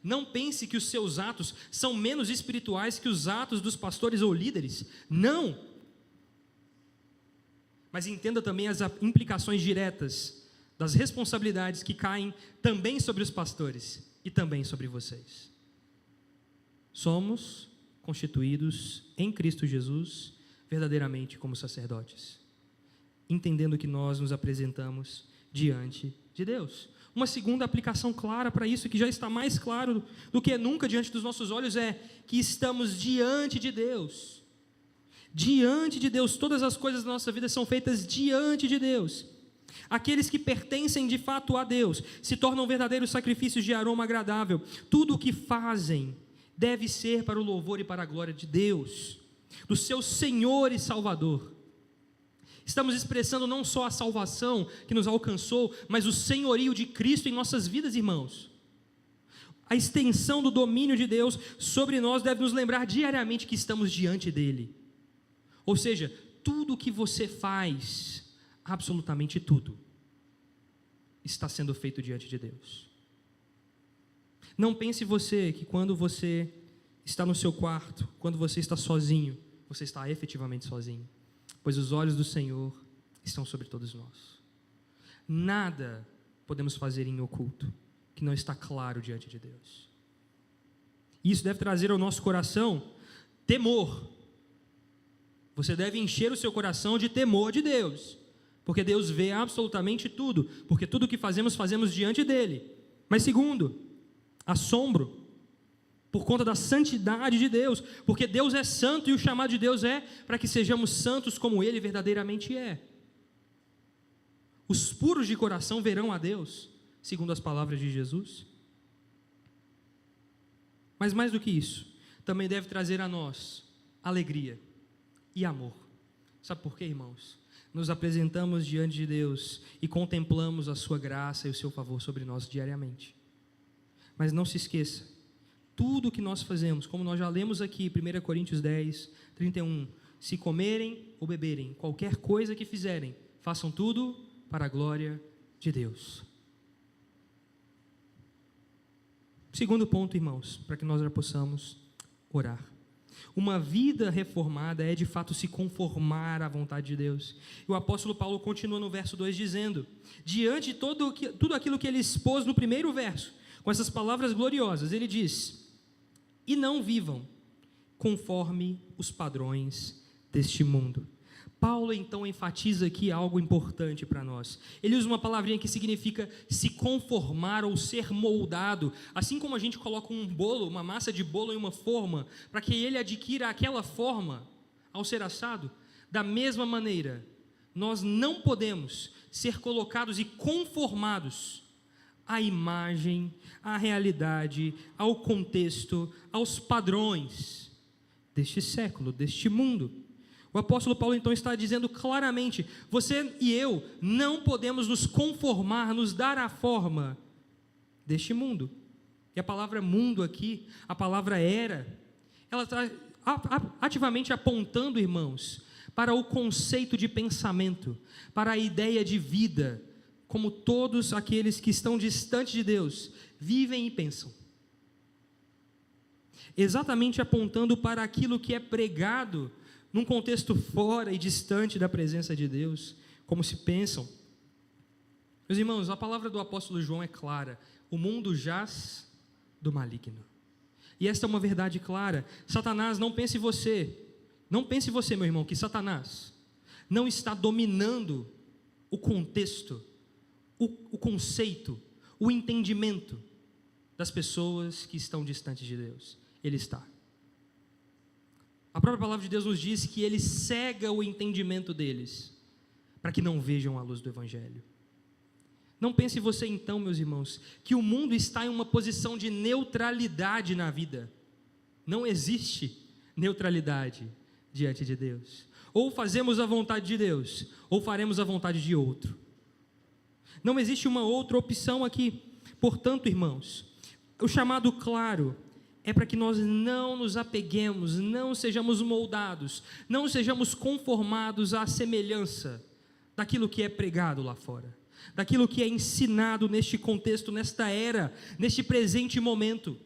Não pense que os seus atos são menos espirituais que os atos dos pastores ou líderes. Não. Mas entenda também as implicações diretas das responsabilidades que caem também sobre os pastores e também sobre vocês. Somos constituídos em Cristo Jesus verdadeiramente como sacerdotes, entendendo que nós nos apresentamos diante de Deus. Uma segunda aplicação clara para isso, que já está mais claro do que nunca diante dos nossos olhos, é que estamos diante de Deus. Diante de Deus, todas as coisas da nossa vida são feitas diante de Deus. Aqueles que pertencem de fato a Deus se tornam verdadeiros sacrifícios de aroma agradável. Tudo o que fazem deve ser para o louvor e para a glória de Deus, do seu Senhor e Salvador. Estamos expressando não só a salvação que nos alcançou, mas o senhorio de Cristo em nossas vidas, irmãos. A extensão do domínio de Deus sobre nós deve nos lembrar diariamente que estamos diante dele. Ou seja, tudo o que você faz, absolutamente tudo, está sendo feito diante de Deus. Não pense você que quando você está no seu quarto, quando você está sozinho, você está efetivamente sozinho, pois os olhos do Senhor estão sobre todos nós. Nada podemos fazer em oculto que não está claro diante de Deus. Isso deve trazer ao nosso coração temor. Você deve encher o seu coração de temor de Deus, porque Deus vê absolutamente tudo, porque tudo o que fazemos, fazemos diante dele. Mas segundo, assombro, por conta da santidade de Deus, porque Deus é santo e o chamado de Deus é para que sejamos santos como Ele verdadeiramente é. Os puros de coração verão a Deus, segundo as palavras de Jesus. Mas mais do que isso, também deve trazer a nós alegria e amor. Sabe por quê, irmãos? Nos apresentamos diante de Deus e contemplamos a sua graça e o seu favor sobre nós diariamente. Mas não se esqueça, tudo o que nós fazemos, como nós já lemos aqui, 1 Coríntios 10, 31, se comerem ou beberem, qualquer coisa que fizerem, façam tudo para a glória de Deus. Segundo ponto, irmãos, para que nós já possamos orar. Uma vida reformada é de fato se conformar à vontade de Deus. E o apóstolo Paulo continua no verso 2 dizendo, diante de tudo aquilo que ele expôs no primeiro verso, com essas palavras gloriosas, ele diz, e não vivam conforme os padrões deste mundo. Paulo então enfatiza aqui algo importante para nós. Ele usa uma palavrinha que significa se conformar ou ser moldado. Assim como a gente coloca um bolo, uma massa de bolo em uma forma, para que ele adquira aquela forma ao ser assado, da mesma maneira, nós não podemos ser colocados e conformados à imagem, à realidade, ao contexto, aos padrões deste século, deste mundo. O apóstolo Paulo então está dizendo claramente, você e eu não podemos nos conformar, nos dar a forma deste mundo. E a palavra mundo aqui, a palavra era, ela está ativamente apontando, irmãos, para o conceito de pensamento, para a ideia de vida, como todos aqueles que estão distantes de Deus, vivem e pensam. Exatamente apontando para aquilo que é pregado num contexto fora e distante da presença de Deus, como se pensam. Meus irmãos, a palavra do apóstolo João é clara, o mundo jaz do maligno. E esta é uma verdade clara. Satanás, não pense você, meu irmão, que Satanás não está dominando o contexto, o conceito, o entendimento das pessoas que estão distantes de Deus. Ele está. A própria palavra de Deus nos diz que ele cega o entendimento deles, para que não vejam a luz do Evangelho. Não pense você então, meus irmãos, que o mundo está em uma posição de neutralidade na vida. Não existe neutralidade diante de Deus. Ou fazemos a vontade de Deus, ou faremos a vontade de outro. Não existe uma outra opção aqui. Portanto, irmãos, o chamado claro é para que nós não nos apeguemos, não sejamos moldados, não sejamos conformados à semelhança daquilo que é pregado lá fora, daquilo que é ensinado neste contexto, nesta era, neste presente momento,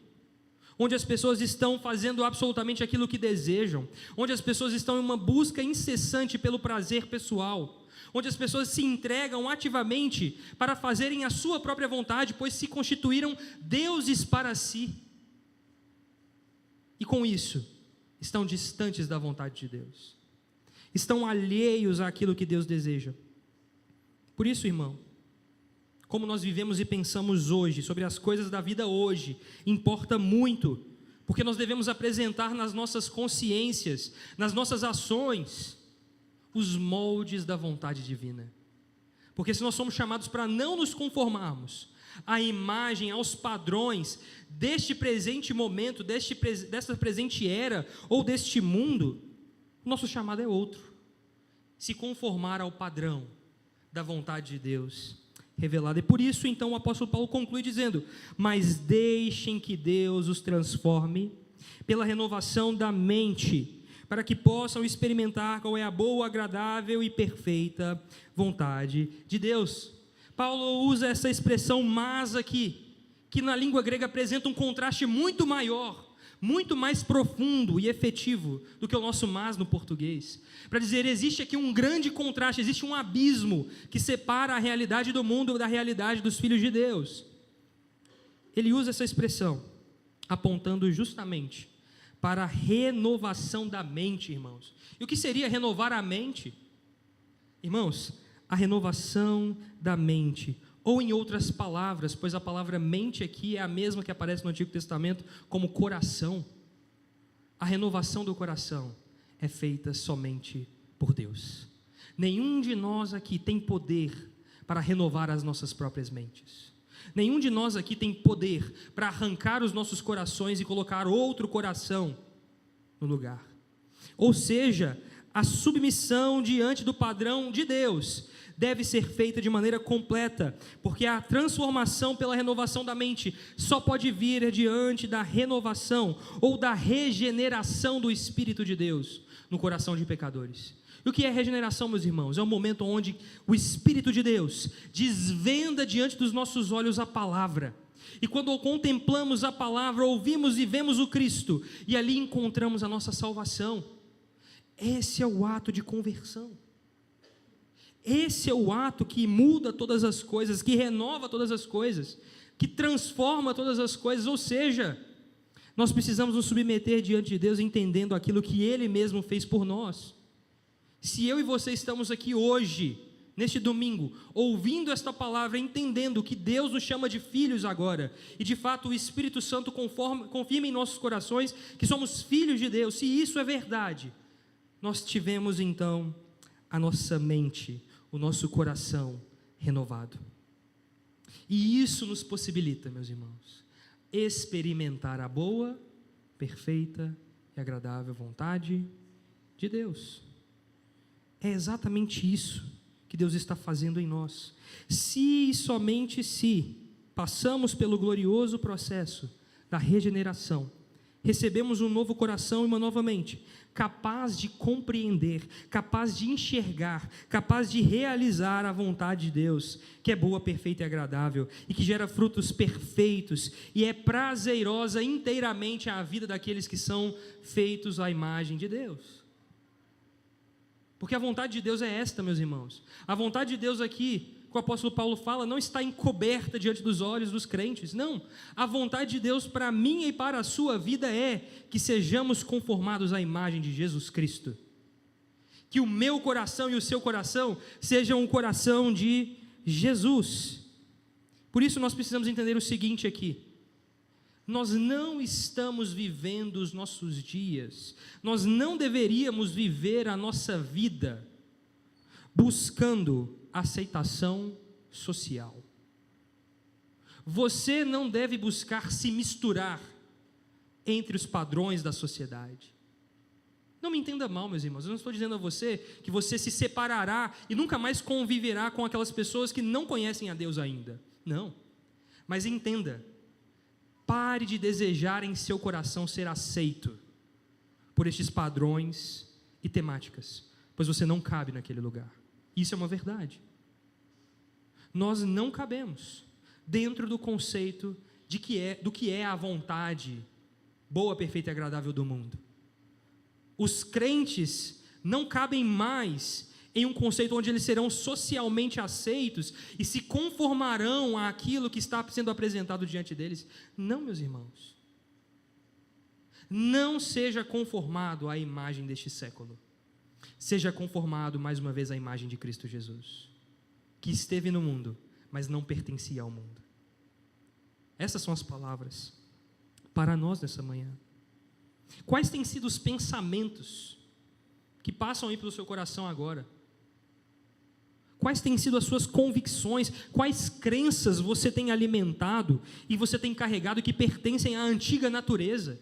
onde as pessoas estão fazendo absolutamente aquilo que desejam, onde as pessoas estão em uma busca incessante pelo prazer pessoal, onde as pessoas se entregam ativamente para fazerem a sua própria vontade, pois se constituíram deuses para si. E com isso, estão distantes da vontade de Deus. Estão alheios àquilo que Deus deseja. Por isso, irmão, como nós vivemos e pensamos hoje, sobre as coisas da vida hoje, importa muito, porque nós devemos apresentar nas nossas consciências, nas nossas ações, os moldes da vontade divina. Porque se nós somos chamados para não nos conformarmos à imagem, aos padrões deste presente momento, desta presente era, ou deste mundo, o nosso chamado é outro. se conformar ao padrão da vontade de Deus revelada. E por isso, então, o apóstolo Paulo conclui dizendo: mas deixem que Deus os transforme pela renovação da mente, para que possam experimentar qual é a boa, agradável e perfeita vontade de Deus. Paulo usa essa expressão mas aqui, que na língua grega apresenta um contraste muito maior, muito mais profundo e efetivo do que o nosso mas no português, para dizer, existe aqui um grande contraste, existe um abismo que separa a realidade do mundo da realidade dos filhos de Deus. Ele usa essa expressão, apontando justamente para a renovação da mente, irmãos. E o que seria renovar a mente? Irmãos, a renovação da mente, ou em outras palavras, pois a palavra mente aqui é a mesma que aparece no Antigo Testamento como coração. A renovação do coração é feita somente por Deus. Nenhum de nós aqui tem poder para renovar as nossas próprias mentes. Nenhum de nós aqui tem poder para arrancar os nossos corações e colocar outro coração no lugar. Ou seja, a submissão diante do padrão de Deus deve ser feita de maneira completa, porque a transformação pela renovação da mente só pode vir diante da renovação ou da regeneração do Espírito de Deus no coração de pecadores. E o que é regeneração, meus irmãos? É um momento onde o Espírito de Deus desvenda diante dos nossos olhos a palavra, e quando contemplamos a palavra, ouvimos e vemos o Cristo, e ali encontramos a nossa salvação. Esse é o ato de conversão. Esse é o ato que muda todas as coisas, que renova todas as coisas, que transforma todas as coisas. Ou seja, nós precisamos nos submeter diante de Deus, entendendo aquilo que Ele mesmo fez por nós. Se eu e você estamos aqui hoje, neste domingo, ouvindo esta palavra, entendendo que Deus nos chama de filhos agora, e de fato o Espírito Santo confirma em nossos corações que somos filhos de Deus, se isso é verdade, nós tivemos então a nossa mente, o nosso coração renovado. E isso nos possibilita, meus irmãos, experimentar a boa, perfeita e agradável vontade de Deus. É exatamente isso que Deus está fazendo em nós. Se e somente se passamos pelo glorioso processo da regeneração, recebemos um novo coração e uma nova mente, capaz de compreender, capaz de enxergar, capaz de realizar a vontade de Deus, que é boa, perfeita e agradável, e que gera frutos perfeitos, e é prazerosa inteiramente a vida daqueles que são feitos à imagem de Deus. Porque a vontade de Deus é esta, meus irmãos. A vontade de Deus aqui, que o apóstolo Paulo fala, não está encoberta diante dos olhos dos crentes, não. A vontade de Deus para mim e para a sua vida é que sejamos conformados à imagem de Jesus Cristo. Que o meu coração e o seu coração sejam um coração de Jesus. Por isso nós precisamos entender o seguinte aqui: nós não estamos vivendo os nossos dias, nós não deveríamos viver a nossa vida buscando aceitação social. Você não deve buscar se misturar entre os padrões da sociedade. Não me entenda mal, meus irmãos, eu não estou dizendo a você que você se separará e nunca mais conviverá com aquelas pessoas que não conhecem a Deus ainda. Não, mas entenda, pare de desejar em seu coração ser aceito por estes padrões e temáticas, pois você não cabe naquele lugar. Isso é uma verdade. Nós não cabemos dentro do conceito do que é a vontade boa, perfeita e agradável do mundo. Os crentes não cabem mais em um conceito onde eles serão socialmente aceitos e se conformarão àquilo que está sendo apresentado diante deles. Não, meus irmãos. Não seja conformado à imagem deste século. Seja conformado, mais uma vez, à imagem de Cristo Jesus, que esteve no mundo, mas não pertencia ao mundo. Essas são as palavras para nós nessa manhã. Quais têm sido os pensamentos que passam aí pelo seu coração agora? Quais têm sido as suas convicções? Quais crenças você tem alimentado e você tem carregado que pertencem à antiga natureza?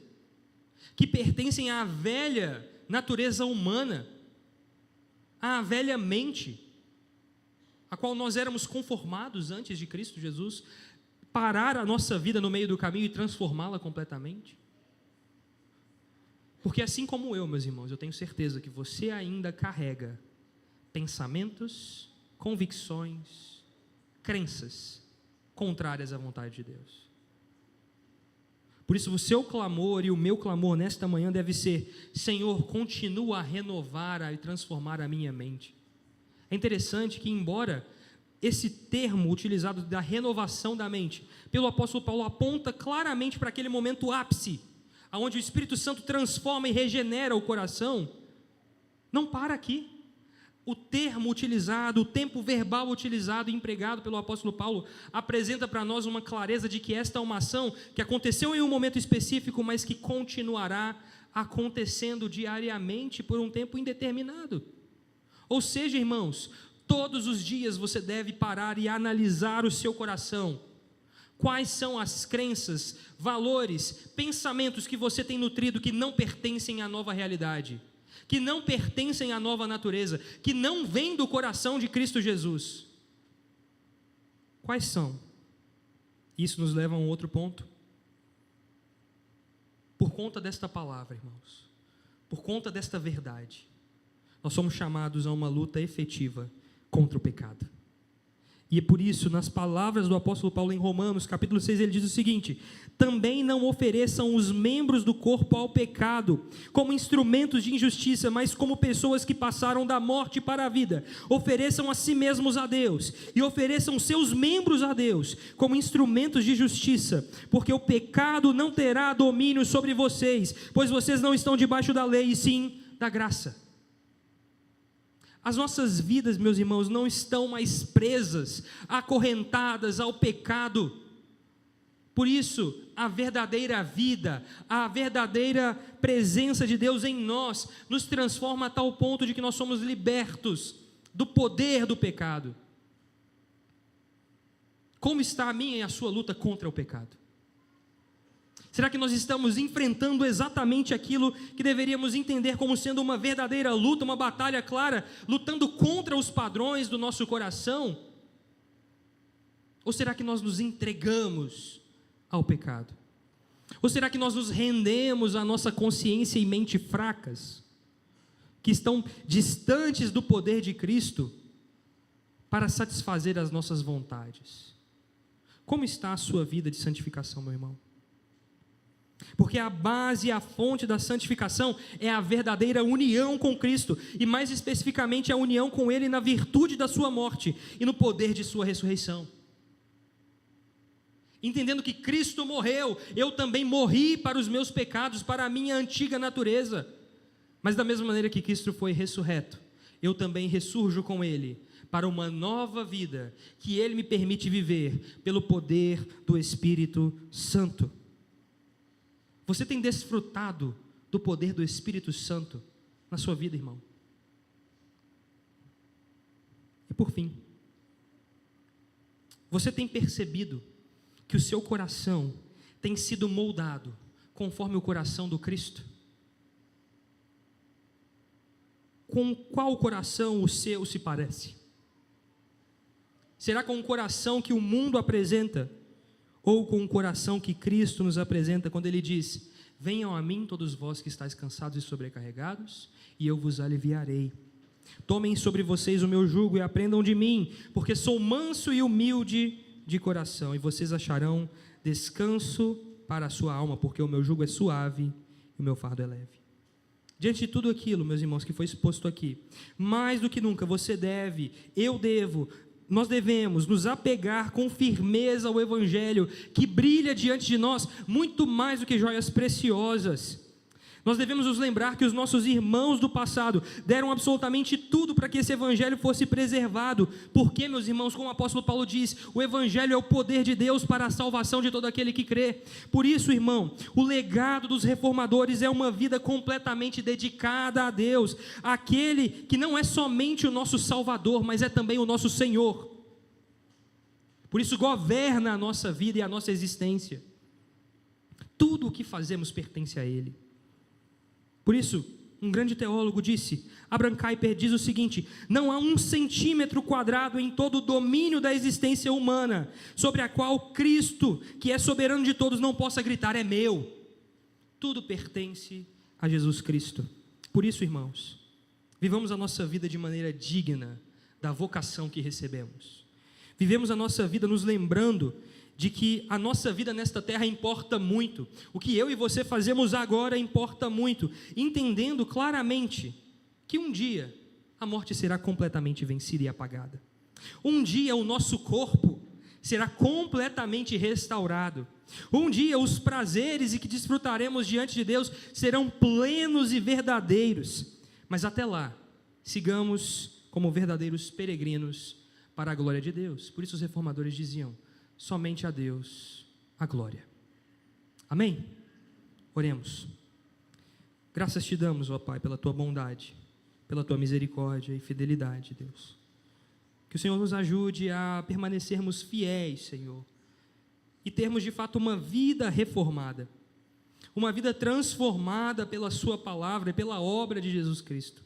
Que pertencem à velha natureza humana? à velha mente, a qual nós éramos conformados antes de Cristo Jesus, parar a nossa vida no meio do caminho e transformá-la completamente? Porque assim como eu, meus irmãos, eu tenho certeza que você ainda carrega pensamentos, convicções, crenças contrárias à vontade de Deus. Por isso o seu clamor e o meu clamor nesta manhã deve ser: Senhor, continua a renovar e transformar a minha mente. É interessante que, embora esse termo utilizado da renovação da mente, pelo apóstolo Paulo, aponta claramente para aquele momento ápice, onde o Espírito Santo transforma e regenera o coração, não para aqui. O termo utilizado, o tempo verbal utilizado e empregado pelo apóstolo Paulo, apresenta para nós uma clareza de que esta é uma ação que aconteceu em um momento específico, mas que continuará acontecendo diariamente por um tempo indeterminado. Ou seja, irmãos, todos os dias você deve parar e analisar o seu coração. Quais são as crenças, valores, pensamentos que você tem nutrido que não pertencem à nova realidade, que não pertencem à nova natureza, que não vêm do coração de Cristo Jesus? Quais são? Isso nos leva a um outro ponto. Por conta desta palavra, irmãos, por conta desta verdade, nós somos chamados a uma luta efetiva contra o pecado. E é por isso, nas palavras do apóstolo Paulo em Romanos, capítulo 6, ele diz o seguinte: também não ofereçam os membros do corpo ao pecado, como instrumentos de injustiça, mas como pessoas que passaram da morte para a vida. Ofereçam a si mesmos a Deus, e ofereçam seus membros a Deus, como instrumentos de justiça, porque o pecado não terá domínio sobre vocês, pois vocês não estão debaixo da lei, e sim da graça. As nossas vidas, meus irmãos, não estão mais presas, acorrentadas ao pecado. Por isso, a verdadeira vida, a verdadeira presença de Deus em nós, nos transforma a tal ponto de que nós somos libertos do poder do pecado. Como está a minha e a sua luta contra o pecado? Será que nós estamos enfrentando exatamente aquilo que deveríamos entender como sendo uma verdadeira luta, uma batalha clara, lutando contra os padrões do nosso coração? Ou será que nós nos entregamos ao pecado? Ou será que nós nos rendemos à nossa consciência e mente fracas, que estão distantes do poder de Cristo, para satisfazer as nossas vontades? Como está a sua vida de santificação, meu irmão? Porque a base e a fonte da santificação é a verdadeira união com Cristo, e mais especificamente a união com Ele na virtude da sua morte e no poder de sua ressurreição. Entendendo que Cristo morreu, eu também morri para os meus pecados, para a minha antiga natureza. Mas da mesma maneira que Cristo foi ressurreto, eu também ressurjo com Ele, para uma nova vida, que Ele me permite viver pelo poder do Espírito Santo. Você tem desfrutado do poder do Espírito Santo na sua vida, irmão? E por fim, você tem percebido que o seu coração tem sido moldado conforme o coração do Cristo? Com qual coração o seu se parece? Será com o coração que o mundo apresenta, ou com o coração que Cristo nos apresenta quando Ele diz: venham a mim todos vós que estáis cansados e sobrecarregados, e eu vos aliviarei. Tomem sobre vocês o meu jugo e aprendam de mim, porque sou manso e humilde de coração, e vocês acharão descanso para a sua alma, porque o meu jugo é suave e o meu fardo é leve. Diante de tudo aquilo, meus irmãos, que foi exposto aqui, mais do que nunca você deve, eu devo, nós devemos nos apegar com firmeza ao Evangelho, que brilha diante de nós muito mais do que joias preciosas. Nós devemos nos lembrar que os nossos irmãos do passado deram absolutamente tudo para que esse Evangelho fosse preservado. Porque, meus irmãos, como o apóstolo Paulo diz, o Evangelho é o poder de Deus para a salvação de todo aquele que crê. Por isso, irmão, o legado dos reformadores é uma vida completamente dedicada a Deus, aquele que não é somente o nosso Salvador, mas é também o nosso Senhor. Por isso governa a nossa vida e a nossa existência. Tudo o que fazemos pertence a Ele. Por isso, um grande teólogo, disse: Abraham Kuyper diz o seguinte: não há 1 centímetro quadrado em todo o domínio da existência humana sobre a qual Cristo, que é soberano de todos, não possa gritar: é meu. Tudo pertence a Jesus Cristo. Por isso, irmãos, vivamos a nossa vida de maneira digna da vocação que recebemos. Vivemos a nossa vida nos lembrando de que a nossa vida nesta terra importa muito. O que eu e você fazemos agora importa muito, entendendo claramente que um dia a morte será completamente vencida e apagada. Um dia o nosso corpo será completamente restaurado. Um dia os prazeres e que desfrutaremos diante de Deus serão plenos e verdadeiros. Mas até lá, sigamos como verdadeiros peregrinos para a glória de Deus. Por isso os reformadores diziam: somente a Deus a glória. Amém? Oremos. Graças te damos, ó Pai, pela tua bondade, pela tua misericórdia e fidelidade, Deus. Que o Senhor nos ajude a permanecermos fiéis, Senhor, e termos de fato uma vida reformada, uma vida transformada pela sua palavra e pela obra de Jesus Cristo.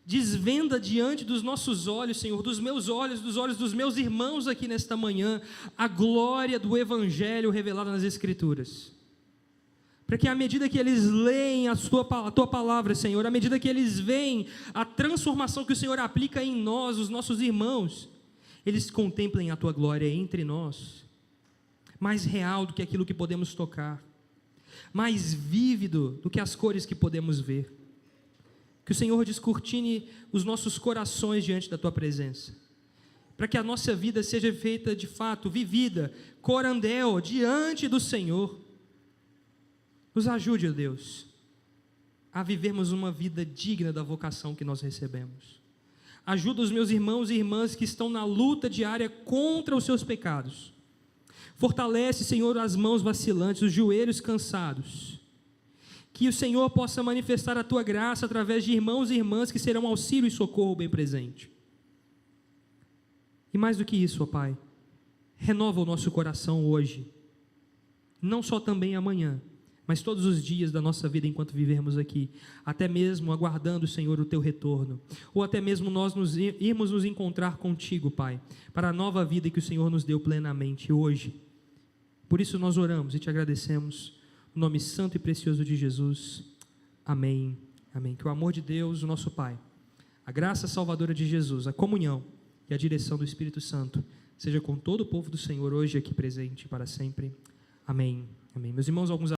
Desvenda diante dos nossos olhos, Senhor, dos meus olhos, dos olhos dos meus irmãos aqui nesta manhã, a glória do Evangelho revelada nas Escrituras. Para que à medida que eles leem a tua palavra, Senhor, à medida que eles veem a transformação que o Senhor aplica em nós, os nossos irmãos, eles contemplem a tua glória entre nós, mais real do que aquilo que podemos tocar, mais vívido do que as cores que podemos ver. Que o Senhor descortine os nossos corações diante da tua presença, para que a nossa vida seja feita de fato, vivida, corandel, diante do Senhor. Nos ajude, ó Deus, a vivermos uma vida digna da vocação que nós recebemos. Ajuda os meus irmãos e irmãs que estão na luta diária contra os seus pecados. Fortalece, Senhor, as mãos vacilantes, os joelhos cansados. Que o Senhor possa manifestar a tua graça através de irmãos e irmãs que serão auxílio e socorro bem presente. E mais do que isso, ó Pai, renova o nosso coração hoje, não só também amanhã, mas todos os dias da nossa vida enquanto vivermos aqui, até mesmo aguardando, Senhor, o teu retorno, ou até mesmo nós irmos nos encontrar contigo, Pai, para a nova vida que o Senhor nos deu plenamente hoje. Por isso nós oramos e te agradecemos, no nome santo e precioso de Jesus, amém, amém. Que o amor de Deus, o nosso Pai, a graça salvadora de Jesus, a comunhão e a direção do Espírito Santo, seja com todo o povo do Senhor, hoje aqui presente, para sempre, amém, amém. Meus irmãos, alguns